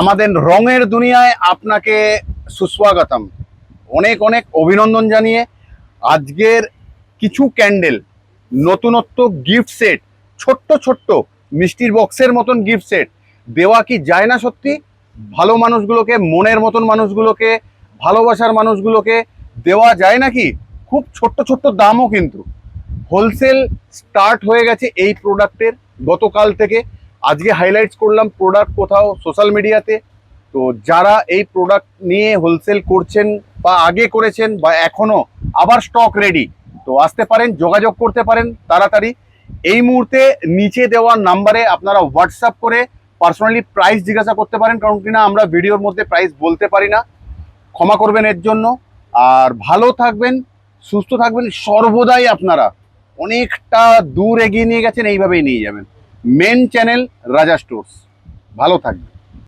আমাদের রঙের দুনিয়ায় আপনাকে সুস্বাগতম। অনেক অনেক অভিনন্দন জানিয়ে আজকের কিছু ক্যান্ডেল, নতুনত্ব গিফট সেট, ছোট্ট ছোট্ট মিষ্টির বক্সের মতন গিফট সেট দেওয়া কি যায় না সত্যি? ভালো মানুষগুলোকে, মনের মতন মানুষগুলোকে, ভালোবাসার মানুষগুলোকে দেওয়া যায় নাকি? খুব ছোট্ট ছোট্ট দামও কিন্তু হোলসেল স্টার্ট হয়ে গেছে এই প্রোডাক্টের গতকাল থেকে। আজকে হাইলাইটস করলাম প্রোডাক্ট কোথাও সোশ্যাল মিডিয়াতে। তো যারা এই প্রোডাক্ট নিয়ে হোলসেল করছেন বা আগে করেছেন বা এখনো আবার স্টক রেডি, তো আসতে পারেন, যোগাযোগ করতে পারেন তাড়াতাড়ি। এই মুহূর্তে নিচে দেওয়া নাম্বারে আপনারা হোয়াটসঅ্যাপ করে পার্সোনালি প্রাইস জিজ্ঞাসা করতে পারেন, কারণ কিনা আমরা ভিডিওর মধ্যে প্রাইস বলতে পারি না, ক্ষমা করবেন এর জন্য। আর ভালো থাকবেন, সুস্থ থাকবেন, সর্বদাই আপনারা অনেকটা দূর এগিয়ে নিয়ে গেছেন, এইভাবেই নিয়ে যাবেন। মেন চ্যানেল রাজা স্টোর্স। ভালো থাকবেন।